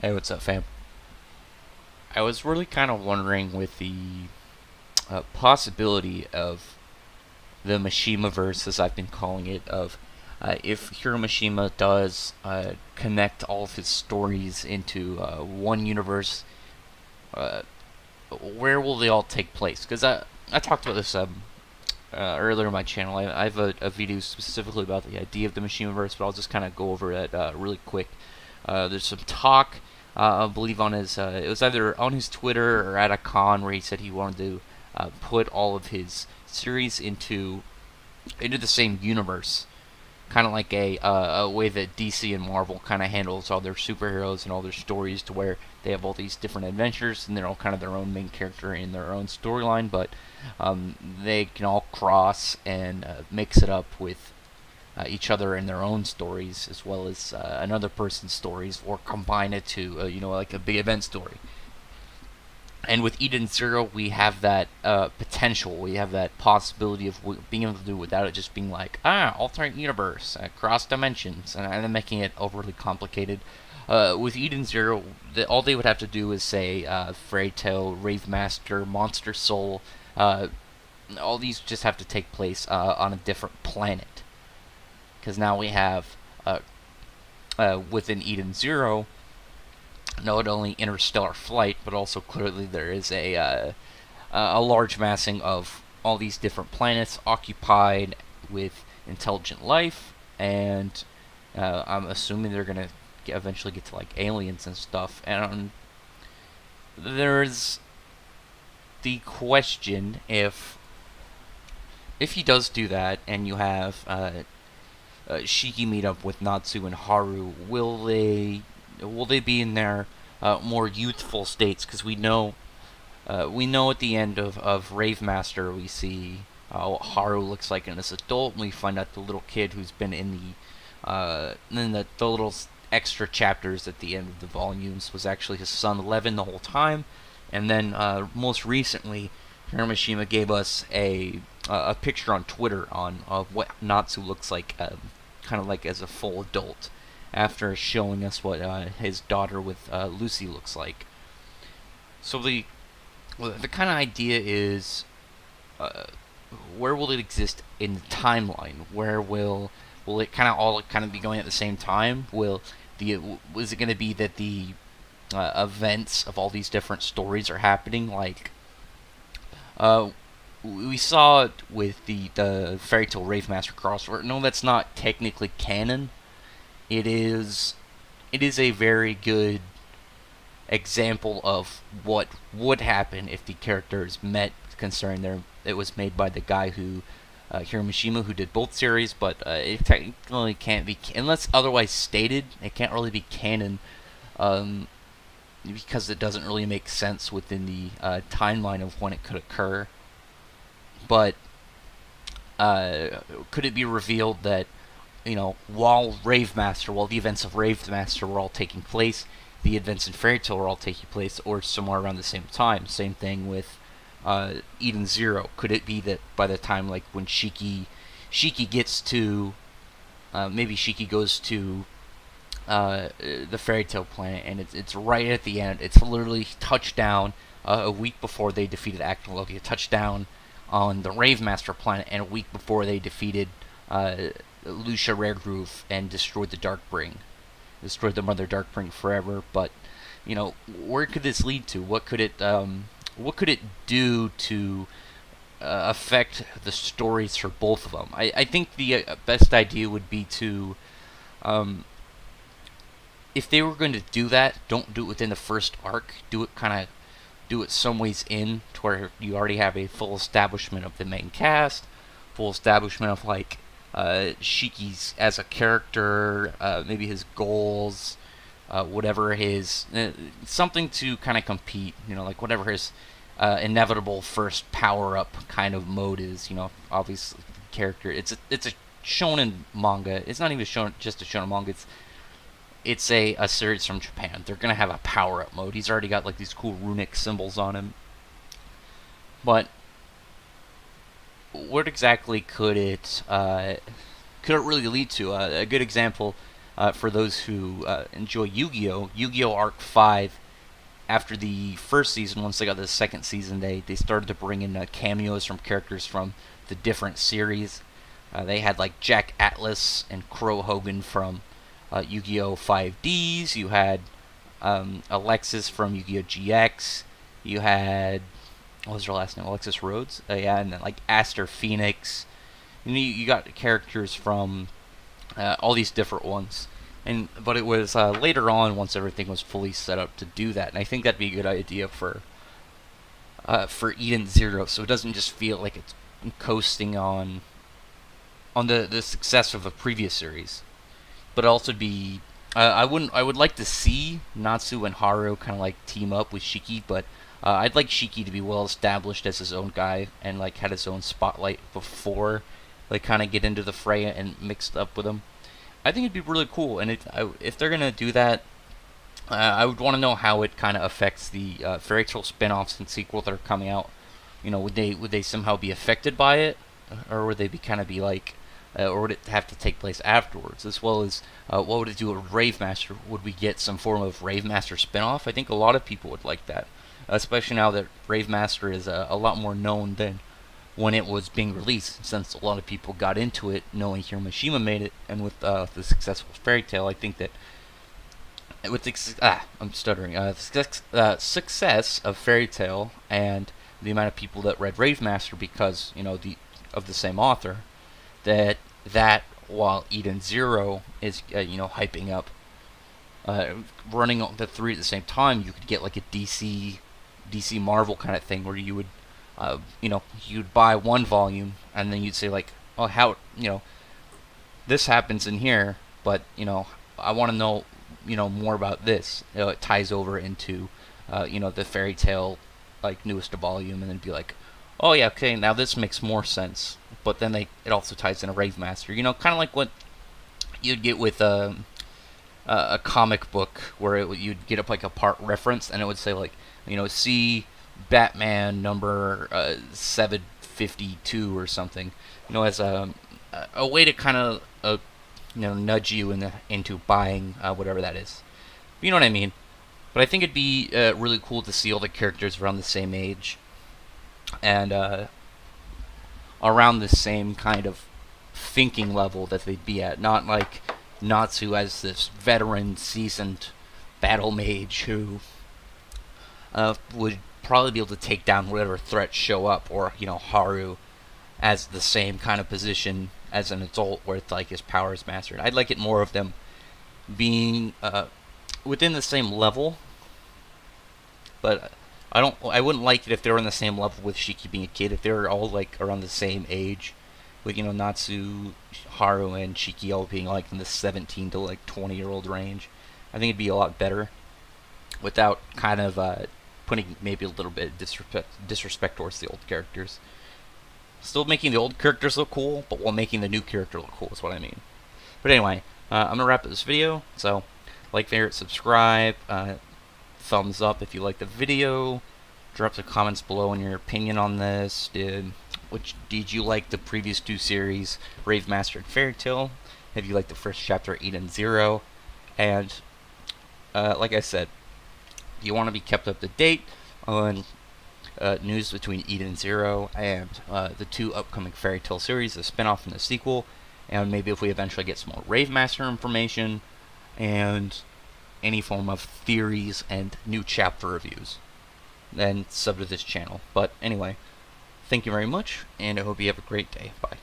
Hey, what's up, fam? I was really kind of wondering with the possibility of the Mishima verse, as I've been calling it, of if Hiromashima does connect all of his stories into one universe, uh, where will they all take place? Because I talked about this earlier on my channel. I have a video specifically about the idea of the Mishima verse, but I'll just kind of go over it really quick. There's some talk, I believe, on his. It was either on his Twitter or at a con where he said he wanted to put all of his series into the same universe, kind of like a way that DC and Marvel kind of handles all their superheroes and all their stories, to where they have all these different adventures and they're all kind of their own main character in their own storyline, but they can all cross and mix it up with each other in their own stories, as well as another person's stories, or combine it to like a big event story. And with Eden Zero, we have that potential. We have that possibility of being able to do it without it just being like, alternate universe, cross dimensions, and then making it overly complicated. With Eden Zero, all they would have to do is say Fairy Tale, Rave Master, Monster Soul. All these just have to take place on a different planet. Because now we have, within Eden Zero, not only interstellar flight, but also clearly there is a large massing of all these different planets occupied with intelligent life, and I'm assuming they're gonna eventually get to like aliens and stuff. And there's the question if he does do that, and you have Shiki meet up with Natsu and Haru, will they be in their more youthful states? Because we know at the end of Rave Master, we see what Haru looks like as an adult, and we find out the little kid who's been in the little extra chapters at the end of the volumes was actually his son Levin the whole time. And then most recently, Hiroshima gave us a picture on Twitter of what Natsu looks like, kind of like as a full adult, after showing us what his daughter with Lucy looks like. So the kind of idea is, where will it exist in the timeline? Where will it kind of all kind of be going at the same time? Is it going to be that the events of all these different stories are happening? Like, we saw it with the Fairy Tale Rave Master crossover. No, that's not technically canon. It is a very good example of what would happen if the characters met, considering it was made by the guy who Hiromashima, who did both series, but it technically can't be, unless otherwise stated, it can't really be canon, because it doesn't really make sense within the timeline of when it could occur. But could it be revealed that, while the events of Rave Master were all taking place, the events in Fairy Tail were all taking place, or somewhere around the same time? Same thing with Eden Zero. Could it be that by the time, like, when Shiki gets to, maybe Shiki goes to the Fairy Tail planet, and it's right at the end. It's literally touchdown a week before they defeated Acnologia. Touchdown on the Rave Master planet, and a week before they defeated Lucia Raregroove and destroyed the Darkbring. Destroyed the Mother Darkbring forever. But, where could this lead to? What could it do to affect the stories for both of them? I think the best idea would be to, if they were going to do that, don't do it within the first arc. Do it some ways in, to where you already have a full establishment of the main cast, full establishment of, like, Shiki's as a character, maybe his goals, whatever his something to kind of compete, like whatever his inevitable first power-up kind of mode is. Obviously the character, it's a shonen manga. It's not even just a shonen manga. It's a series from Japan. They're gonna have a power-up mode. He's already got like these cool runic symbols on him. But what exactly could it really lead to? A good example for those who enjoy Yu-Gi-Oh! Yu-Gi-Oh! Arc 5, after the first season, once they got the second season, they started to bring in cameos from characters from the different series. They had like Jack Atlas and Crow Hogan from Yu-Gi-Oh! 5Ds. You had Alexis from Yu-Gi-Oh! GX. You had, what was her last name? Alexis Rhodes? Yeah, and then like Aster Phoenix. You got characters from all these different ones. But it was later on, once everything was fully set up to do that, and I think that'd be a good idea for Eden Zero, so it doesn't just feel like it's coasting on the success of a previous series. But also be I would like to see Natsu and Haru kind of like team up with Shiki, but I'd like Shiki to be well established as his own guy and like had his own spotlight before they kind of get into the fray and mixed up with him. I think it'd be really cool, and if they're gonna do that, I would want to know how it kind of affects the Fairy Tail spin-offs and sequels that are coming out. Would they somehow be affected by it, or would they be like, or would it have to take place afterwards? As well as what would it do with Rave Master? Would we get some form of Rave Master spin-off? I think a lot of people would like that, especially now that Rave Master is a lot more known than when it was being released, since a lot of people got into it knowing Hiroshima made it, and with the successful Fairy Tail, I think that with the success of Fairy Tail and the amount of people that read Rave Master because of the same author, that while Eden Zero is hyping up, running the three at the same time, you could get like a DC Marvel kind of thing where you would you'd buy one volume and then you'd say like, oh, how this happens in here, but I want to know more about this. It ties over into the Fairy Tail like newest volume, and then be like, oh yeah, okay, now this makes more sense. But then it also ties in a Rave Master, kind of like what you'd get with a comic book where you'd get up like a part reference, and it would say like, see Batman number 752 or something, as a way to kind of nudge you into buying whatever that is. You know what I mean? But I think it'd be really cool to see all the characters around the same age and around the same kind of thinking level that they'd be at. Not like Natsu as this veteran, seasoned battle mage who would probably be able to take down whatever threats show up, or Haru as the same kind of position as an adult where it's like his power is mastered. I'd like it more of them being within the same level, but I wouldn't like it if they were on the same level with Shiki being a kid. If they were all like around the same age, with Natsu, Haru, and Shiki all being like in the 17 to like 20-year-old range, I think it'd be a lot better without kind of putting maybe a little bit of disrespect towards the old characters. Still making the old characters look cool, but while making the new character look cool is what I mean. But anyway, I'm going to wrap up this video. So, like, favorite, subscribe, thumbs up if you like the video. Drop some comments below on your opinion on this. Did you like the previous two series, Rave Master and Fairy Tail? Have you liked the first chapter, Eden Zero? And, like I said, you want to be kept up to date on news between Eden Zero and the two upcoming Fairy Tail series, the spin-off and the sequel, and maybe if we eventually get some more Rave Master information, and any form of theories and new chapter reviews, then sub to this channel. But anyway, thank you very much, and I hope you have a great day. Bye.